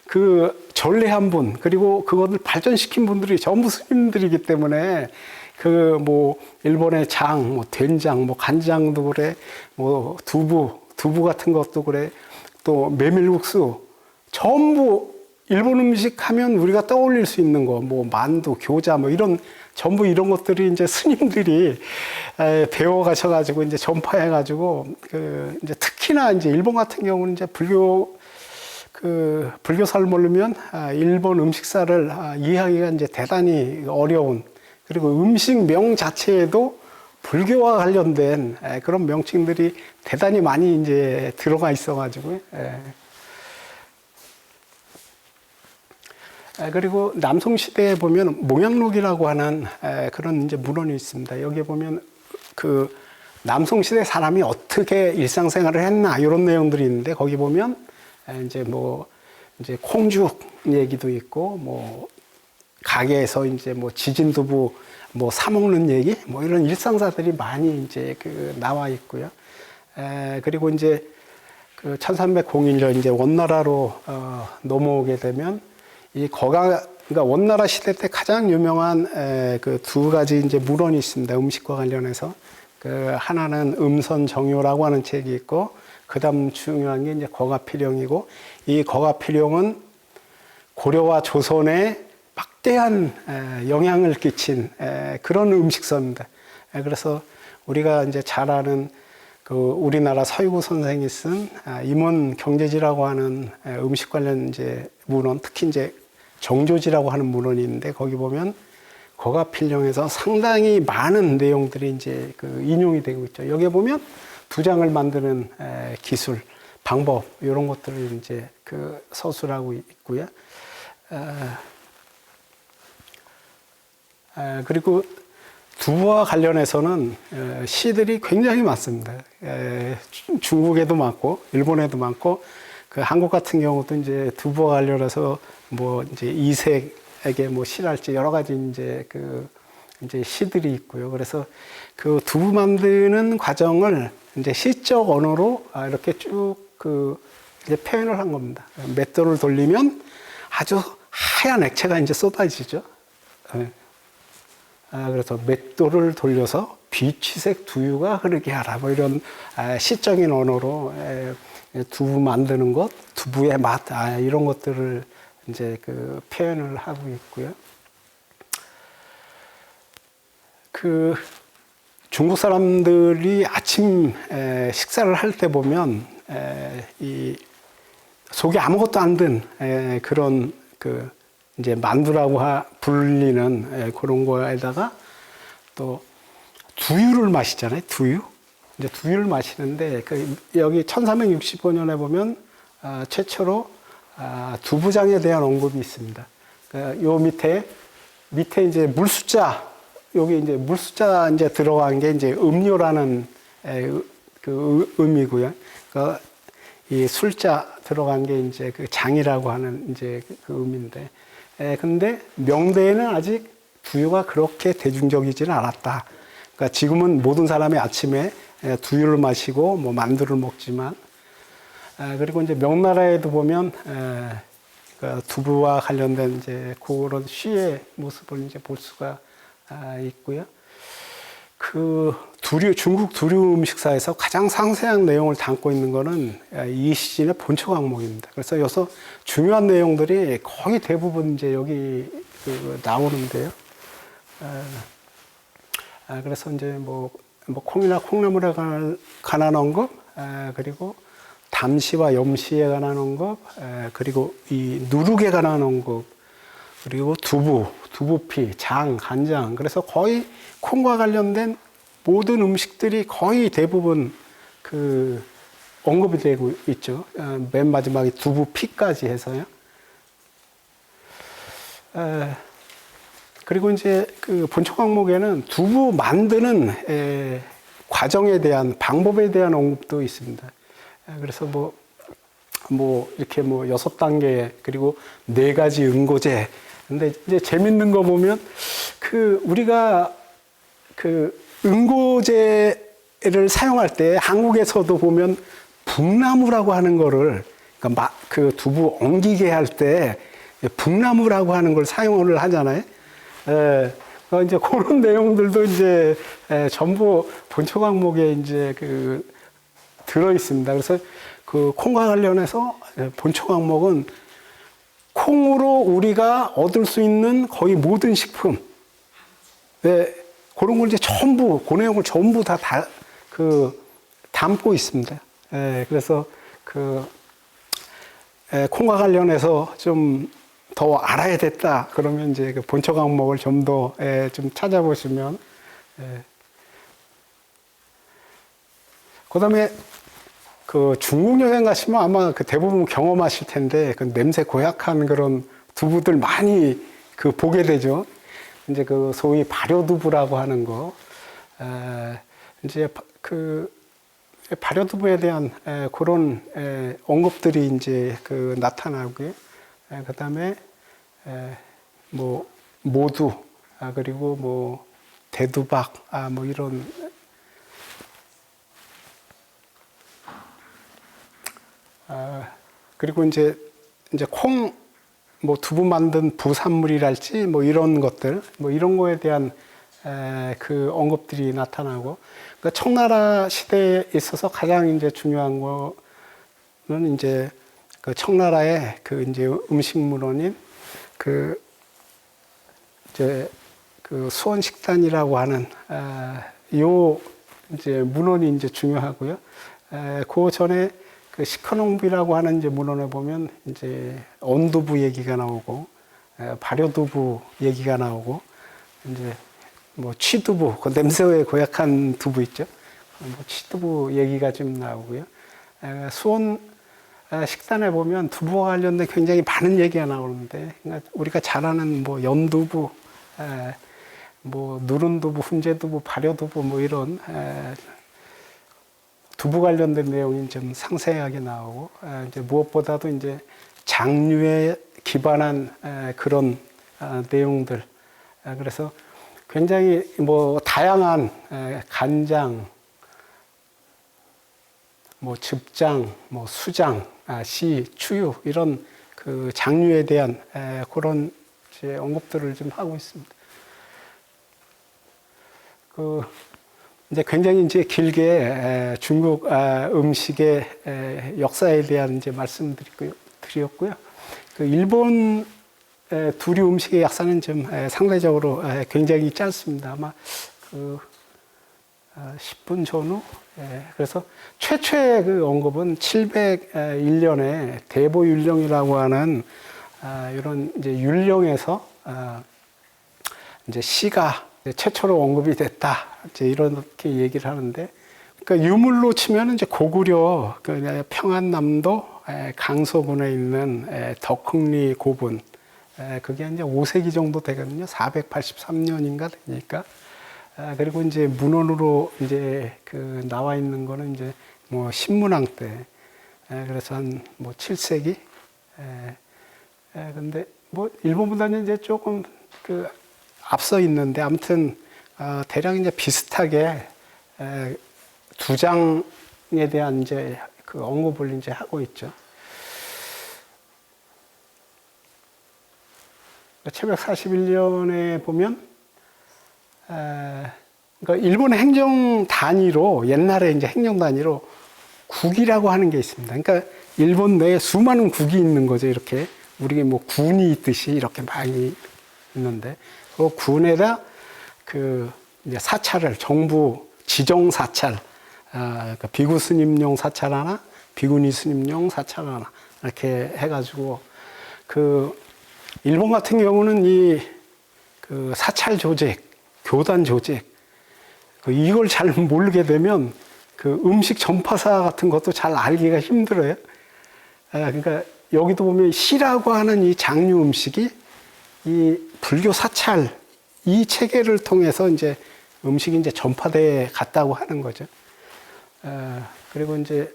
그 전래한 분 그리고 그것을 발전시킨 분들이 전부 스님들이기 때문에 그 뭐 일본의 장, 뭐 된장, 뭐 간장도 그래, 뭐 두부 같은 것도 그래, 또 메밀국수 전부 일본 음식 하면 우리가 떠올릴 수 있는 거, 뭐 만두, 교자, 뭐 이런 전부 이런 것들이 이제 스님들이 배워 가셔가지고 이제 전파해가지고 그 이제 특히나 이제 일본 같은 경우는 이제 불교사를 모르면 일본 음식사를 이해하기가 이제 대단히 어려운 그리고 음식명 자체에도 불교와 관련된 그런 명칭들이 대단히 많이 이제 들어가 있어가지고. 그리고 남성 시대에 보면 몽양록이라고 하는 그런 이제 문헌이 있습니다. 여기에 보면 그 남성 시대 사람이 어떻게 일상생활을 했나 이런 내용들이 있는데 거기 보면 이제 뭐 이제 콩죽 얘기도 있고 뭐 가게에서 이제 뭐 지진두부 뭐 사 먹는 얘기 뭐 이런 일상사들이 많이 이제 그 나와 있고요. 그리고 이제 그 1301년 이제 원나라로 넘어오게 되면 이 그러니까 원나라 시대 때 가장 유명한 그 두 가지 이제 문헌이 있습니다. 음식과 관련해서 그 하나는 음선정요라고 하는 책이 있고 그다음 중요한 게 이제 거가필용이고 이 거가필용은 고려와 조선에 막대한 영향을 끼친 그런 음식서입니다. 그래서 우리가 이제 잘 아는 그 우리나라 서유구 선생이 쓴 임원 경제지라고 하는 음식 관련 이제 문헌, 특히 이제 정조지라고 하는 문헌이 있는데 거기 보면 거가필령에서 상당히 많은 내용들이 이제 그 인용이 되고 있죠. 여기에 보면 두장을 만드는 기술, 방법 이런 것들을 이제 그 서술하고 있고요. 그리고 두부와 관련해서는 시들이 굉장히 많습니다. 중국에도 많고 일본에도 많고 그 한국 같은 경우도 이제 두부와 관련해서 뭐 이제 이색에게 뭐 시랄지 여러 가지 이제 그 이제 시들이 있고요. 그래서 그 두부 만드는 과정을 이제 시적 언어로 이렇게 쭉 이제 표현을 한 겁니다. 맷돌을 돌리면 아주 하얀 액체가 이제 쏟아지죠. 예. 그래서 맷돌을 돌려서 비취색 두유가 흐르게 하라. 뭐 이런 시적인 언어로 두부 만드는 것, 두부의 맛, 이런 것들을 이제 그 표현을 하고 있고요. 그 중국 사람들이 아침 식사를 할 때 보면 이 속에 아무것도 안 든 그런 그 이제 만두라고 불리는 그런 거에다가 또 두유를 마시잖아요. 두유. 이제 두유를 마시는데 여기 1365년에 보면 최초로 두부장에 대한 언급이 있습니다. 요 밑에 이제 물숫자, 여기 이제 물숫자 이제 들어간 게 이제 음료라는 그 의미고요. 그러니까 이 술자 들어간 게 이제 그 장이라고 하는 이제 그 의미인데, 근데 명대에는 아직 두유가 그렇게 대중적이지는 않았다. 그러니까 지금은 모든 사람이 아침에 두유를 마시고 뭐 만두를 먹지만, 그리고 이제 명나라에도 보면 그 두부와 관련된 이제 그런 시의 모습을 이제 볼 수가 있고요. 그 중국 두류 음식사에서 가장 상세한 내용을 담고 있는 거는 이시진의 본초 강목입니다. 그래서 여기서 중요한 내용들이 거의 대부분 이제 여기 나오는데요. 그래서 이제 뭐 콩이나 콩나물에 관한 언급, 그리고 담시와 염시에 관한 언급, 그리고 이 누룩에 관한 언급, 그리고 두부피, 장, 간장. 그래서 거의 콩과 관련된 모든 음식들이 거의 대부분 그 언급이 되고 있죠. 맨 마지막에 두부피까지 해서요. 그리고 이제 그 본초 강목에는 두부 만드는 과정에 대한, 방법에 대한 언급도 있습니다. 그래서 뭐 이렇게 뭐 6단계, 그리고 4가지 응고제. 근데 이제 재밌는 거 보면 우리가 응고제를 사용할 때 한국에서도 보면 북나무라고 하는 거를, 그러니까 그 두부 엉기게 할 때 북나무라고 하는 걸 사용을 하잖아요. 이제 그런 내용들도 이제 전부 본초 강목에 이제 들어 있습니다. 그래서 그 콩과 관련해서 본초 강목은 콩으로 우리가 얻을 수 있는 거의 모든 식품, 그런 걸 이제 전부, 그 내용을 전부 다 담고 있습니다. 그래서 콩과 관련해서 좀 더 알아야 됐다. 그러면 이제 그 본초 강목을 좀 더 좀 찾아보시면, 그다음에 중국 여행 가시면 아마 대부분 경험하실 텐데, 냄새 고약한 그런 두부들 많이 보게 되죠. 이제 소위 발효두부라고 하는 거, 이제 발효두부에 대한 그런 언급들이 이제 나타나고요. 그다음에 뭐 모두, 그리고 뭐 대두박, 뭐 이런 그리고 이제 콩, 뭐 두부 만든 부산물이랄지 뭐 이런 것들, 뭐 이런 거에 대한 언급들이 나타나고, 그러니까 청나라 시대에 있어서 가장 이제 중요한 거는 이제 청나라의 이제 음식문헌인 이제 수원식단이라고 하는 요 이제 문헌이 이제 중요하고요. 그 전에 식헌홍비라고 하는 이제 문헌에 보면 이제 언두부 얘기가 나오고, 발효두부 얘기가 나오고, 이제 뭐 취두부, 냄새에 고약한 두부 있죠. 뭐 취두부 얘기가 좀 나오고요. 수원 식단에 보면 두부와 관련된 굉장히 많은 얘기가 나오는데, 그러니까 우리가 잘 아는 뭐 연두부, 뭐 누른두부, 훈제두부, 발효두부, 뭐 이런 두부 관련된 내용이 좀 상세하게 나오고, 이제 무엇보다도 이제 장류에 기반한 그런 내용들. 그래서 굉장히 뭐 다양한 간장, 뭐 즙장, 뭐 수장, 씨, 추유 이런 그 장류에 대한 그런 이제 언급들을 좀 하고 있습니다. 그 이제 굉장히 이제 길게 중국 음식의 역사에 대한 이제 말씀드렸고요. 그 일본 두류 음식의 역사는 좀 상대적으로 굉장히 짧습니다. 아마 그 10분 전후. 그래서 최초의 그 언급은 701년에 대보율령이라고 하는 이런 이제 율령에서 이제 시가 최초로 언급이 됐다. 이제 이렇게 얘기를 하는데, 그러니까 유물로 치면 이제 고구려 그 평안남도 강서군에 있는 덕흥리 고분, 그게 이제 5세기 정도 되거든요. 483년인가 되니까. 그리고 이제 문헌으로 이제 그 나와 있는 거는 이제 뭐 신문왕 때, 그래서 한 뭐 7세기. 근데 뭐 일본보다는 이제 조금 그 앞서 있는데, 아무튼 대략 이제 비슷하게 두 장에 대한 이제 그 언급을 이제 하고 있죠. 741년에 보면 그러니까 일본 행정 단위로, 옛날에 이제 행정 단위로 국이라고 하는 게 있습니다. 그러니까 일본 내에 수많은 국이 있는 거죠. 이렇게 우리가 뭐 군이 있듯이 이렇게 많이 있는데, 그 군에다 그 이제 사찰을, 정부 지정 사찰, 그러니까 비구 스님용 사찰 하나, 비구니 스님용 사찰 하나 이렇게 해가지고, 그 일본 같은 경우는 이 그 사찰 조직, 교단 조직, 이걸 잘 모르게 되면 그 음식 전파사 같은 것도 잘 알기가 힘들어요. 그러니까 여기도 보면 시라고 하는 이 장류 음식이 이 불교 사찰 이 체계를 통해서 이제 음식이 이제 전파돼 갔다고 하는 거죠. 그리고 이제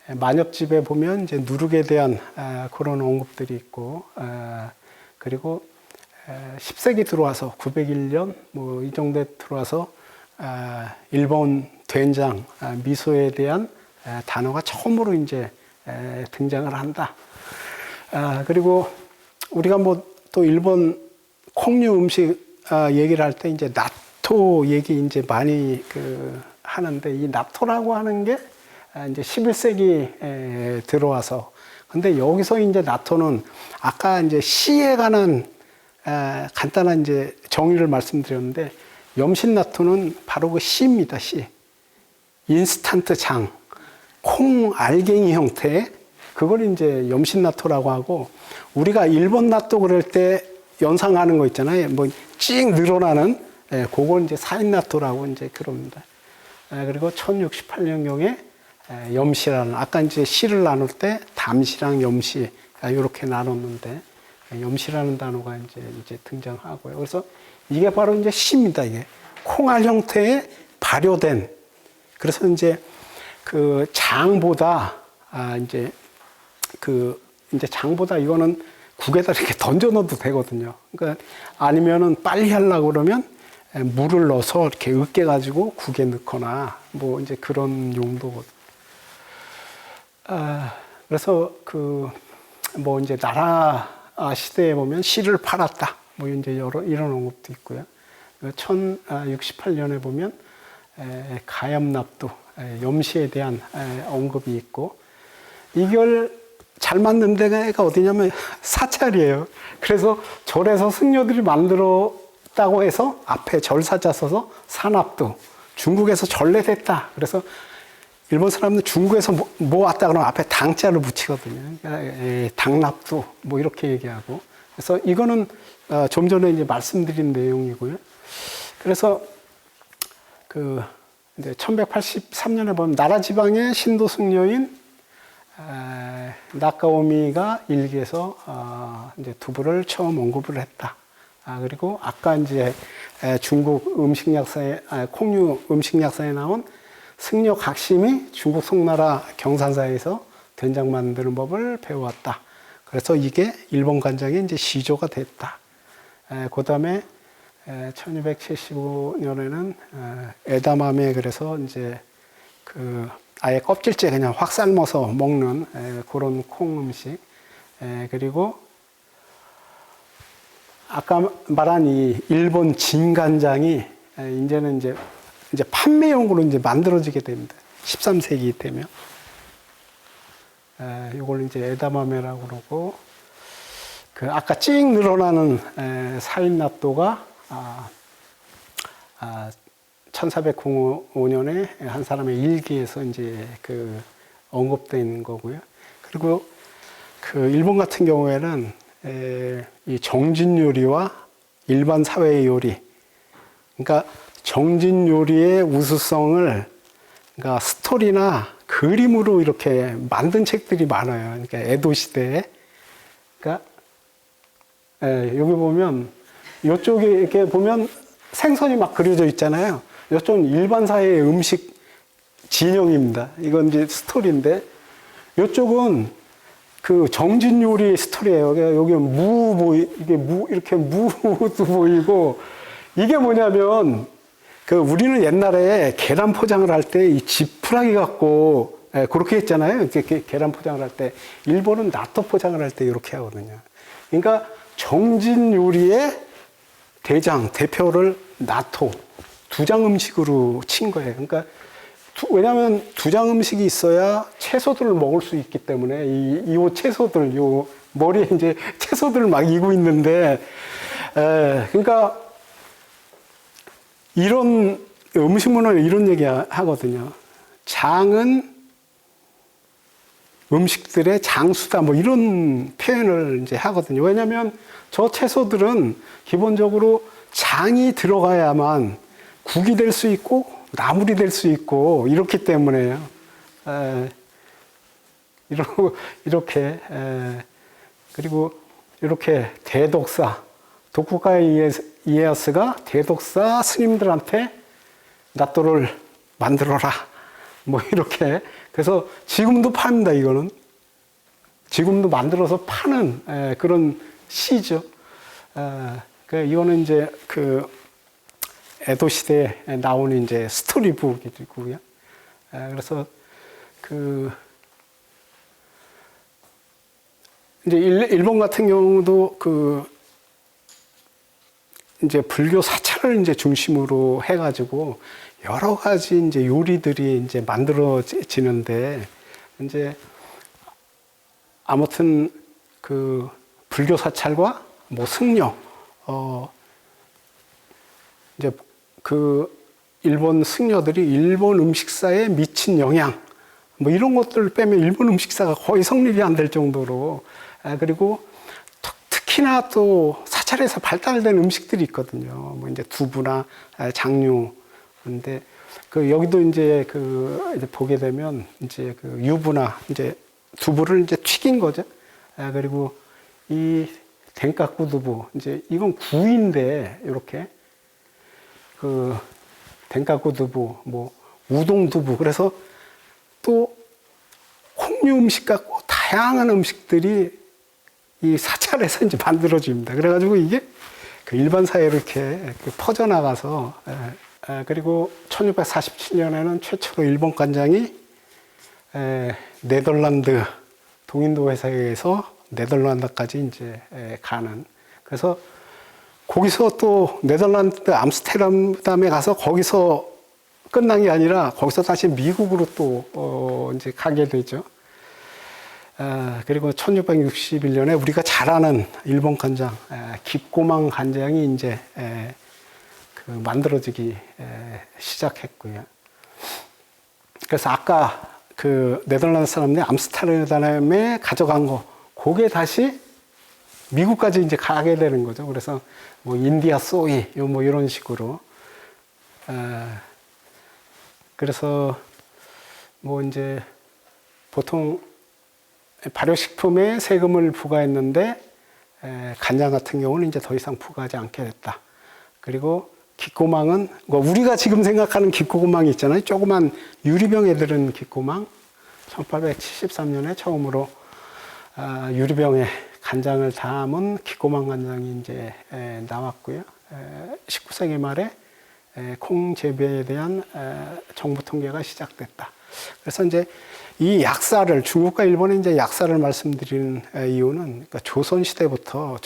만엽집에 보면 이제 누룩에 대한 그런 언급들이 있고, 그리고 10세기 들어와서 901년 뭐 이 정도에 들어와서 일본 된장, 미소에 대한 단어가 처음으로 이제 등장을 한다. 그리고 우리가 뭐 또 일본 콩류 음식 얘기를 할 때 이제 나토 얘기 이제 많이 그 하는데, 이 나토라고 하는 게 이제 11세기에 들어와서, 근데 여기서 이제 나토는 아까 이제 시에 관한 간단한 이제 정의를 말씀드렸는데, 염신 나토는 바로 그 시입니다. 시. 인스턴트 장, 콩 알갱이 형태의 그걸 이제 염신 나토라고 하고, 우리가 일본 나토 그럴 때 연상하는 거 있잖아요. 뭐 찡 늘어나는, 그걸 이제 사인 나토라고 이제 그럽니다. 그리고 1068년경에 염시라는, 아까 이제 시를 나눌 때 담시랑 염시 이렇게 나눴는데, 염시라는 단어가 이제 등장하고요. 그래서 이게 바로 이제 시입니다. 이게 콩알 형태의 발효된. 그래서 이제 그 장보다 이제 이제 장보다 이거는 국에다 이렇게 던져 넣어도 되거든요. 그러니까 아니면은 빨리 하려고 그러면 물을 넣어서 이렇게 으깨 가지고 국에 넣거나 뭐 이제 그런 용도거든요. 그래서 그 뭐 이제 나라 시대에 보면 시를 팔았다. 뭐 이제 이런 언급도 있고요. 1068년에 보면 가염납도, 염시에 대한 언급이 있고, 이걸 잘 만든 데가 어디냐면 사찰이에요. 그래서 절에서 승려들이 만들었다고 해서 앞에 절사자 써서 산압도, 중국에서 전래됐다. 그래서 일본 사람들 중국에서 뭐 왔다 그러면 앞에 당자를 붙이거든요. 당납도 뭐 이렇게 얘기하고. 그래서 이거는 좀 전에 이제 말씀드린 내용이고요. 그래서 그 이제 1183년에 보면 나라 지방의 신도 승려인 나카오미가 일기에서 이제 두부를 처음 언급을 했다. 그리고 아까 이제 중국 음식약사에, 콩류 음식약사에 나온 승려 각심이 중국 송나라 경산사에서 된장 만드는 법을 배워왔다. 그래서 이게 일본 간장의 이제 시조가 됐다. 그 다음에 1275년에는 에다마메 그래서 이제 그 아예 껍질째 그냥 확 삶아서 먹는 그런 콩 음식. 그리고 아까 말한 이 일본 진간장이 이제는 이제 판매용으로 이제 만들어지게 됩니다. 13세기 되면. 이걸 이제 에다마메라고 그러고, 그 아까 찍 늘어나는 사인納豆가 1405년에 한 사람의 일기에서 이제 그 언급된 거고요. 그리고 그 일본 같은 경우에는 이 정진 요리와 일반 사회 요리, 그러니까 정진 요리의 우수성을 그러니까 스토리나 그림으로 이렇게 만든 책들이 많아요. 그러니까 에도 시대에. 그러니까 여기 보면 이쪽에 이렇게 보면 생선이 막 그려져 있잖아요. 이쪽은 일반 사회의 음식 진영입니다. 이건 이제 스토리인데 이쪽은 그 정진 요리의 스토리예요. 여기 이게 이렇게 무도 보이고 이게 뭐냐면 그 우리는 옛날에 계란 포장을 할 때 이 지푸라기 갖고 그렇게 했잖아요. 이렇게 계란 포장을 할 때 일본은 나토 포장을 할 때 이렇게 하거든요. 그러니까 정진 요리의 대표를 나토 두장 음식으로 친 거예요. 그러니까 왜냐하면 두장 음식이 있어야 채소들을 먹을 수 있기 때문에 이 채소들 요 머리에 이제 채소들을 막 이고 있는데 그러니까 이런 음식 문화는 이런 얘기 하거든요. 장은 음식들의 장수다 뭐 이런 표현을 이제 하거든요. 왜냐하면 저 채소들은 기본적으로 장이 들어가야만 국이 될 수 있고 나물이 될 수 있고 이렇기 때문에요. 이렇게 그리고 이렇게 대독사 도쿠가와 이에야스가 대독사 스님들한테 나또를 만들어라 뭐 이렇게 그래서 지금도 팝니다. 이거는 지금도 만들어서 파는 그런 시죠. 이거는 이제 그 에도 시대에 나오는 이제 스토리북이고요. 그래서 그 이제 일본 같은 경우도 그 이제 불교 사찰을 이제 중심으로 해가지고 여러 가지 이제 요리들이 이제 만들어지는데 이제 아무튼 그 불교 사찰과 뭐 승려 이제 그 일본 승려들이 일본 음식사에 미친 영향 뭐 이런 것들을 빼면 일본 음식사가 거의 성립이 안 될 정도로 그리고 특히나 또 사찰에서 발달된 음식들이 있거든요. 뭐 이제 두부나 장류. 근데 그 여기도 이제 이제 보게 되면 이제 그 유부나 이제 두부를 이제 튀긴 거죠. 그리고 이 덴카쿠 두부 이제 이건 구이인데 이렇게 그 덴카쿠 두부 뭐 우동 두부 그래서 또 홍유 음식 갖고 다양한 음식들이 이 사찰에서 이제 만들어집니다. 그래가지고 이게 그 일반 사회로 이렇게 퍼져나가서, 그리고 1647년에는 최초로 일본 간장이 네덜란드 동인도 회사에서 네덜란드까지 이제 가는. 그래서 거기서 또 네덜란드 암스테르담에 가서 거기서 끝난 게 아니라 거기서 다시 미국으로 또 이제 가게 되죠. 그리고 1661년에 우리가 잘 아는 일본 간장, 깁고망 간장이 이제 그 만들어지기 시작했고요. 그래서 아까 그 네덜란드 사람들이 암스테르담에 가져간 거, 그게 다시 미국까지 이제 가게 되는 거죠. 그래서 뭐 인디아 소이, 뭐 이런 식으로. 그래서 뭐 이제 보통 발효식품에 세금을 부과했는데 간장 같은 경우는 이제 더 이상 부과하지 않게 됐다. 그리고 깁고망은 우리가 지금 생각하는 깁고망이 있잖아요. 조그만 유리병에 들은 깁고망. 1873년에 처음으로 유리병에 간장을 담은 깁고망 간장이 이제 나왔고요. 19세기 말에 콩 재배에 대한 정부 통계가 시작됐다. 그래서 이제 이 약사를 중국과 일본의 이제 약사를 말씀드리는 이유는 그러니까 조선 시대부터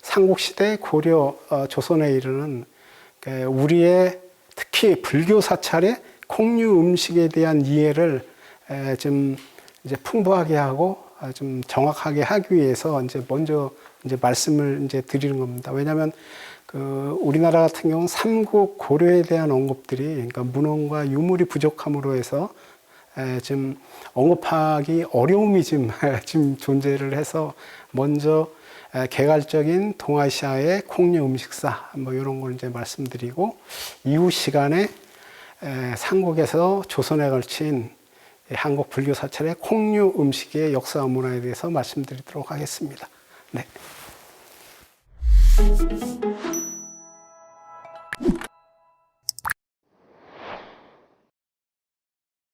삼국 시대 고려 조선에 이르는 우리의 특히 불교 사찰의 콩류 음식에 대한 이해를 좀 이제 풍부하게 하고 좀 정확하게 하기 위해서 이제 먼저 이제 말씀을 이제 드리는 겁니다. 왜냐하면 우리나라 같은 경우는 삼국 고려에 대한 언급들이 그러니까 문헌과 유물이 부족함으로 해서 좀 언급하기 어려움이 좀 존재를 해서 먼저 개괄적인 동아시아의 콩류 음식사 뭐 이런 걸 이제 말씀드리고 이후 시간에 삼국에서 조선에 걸친 한국 불교 사찰의 콩류 음식의 역사와 문화에 대해서 말씀드리도록 하겠습니다. 네.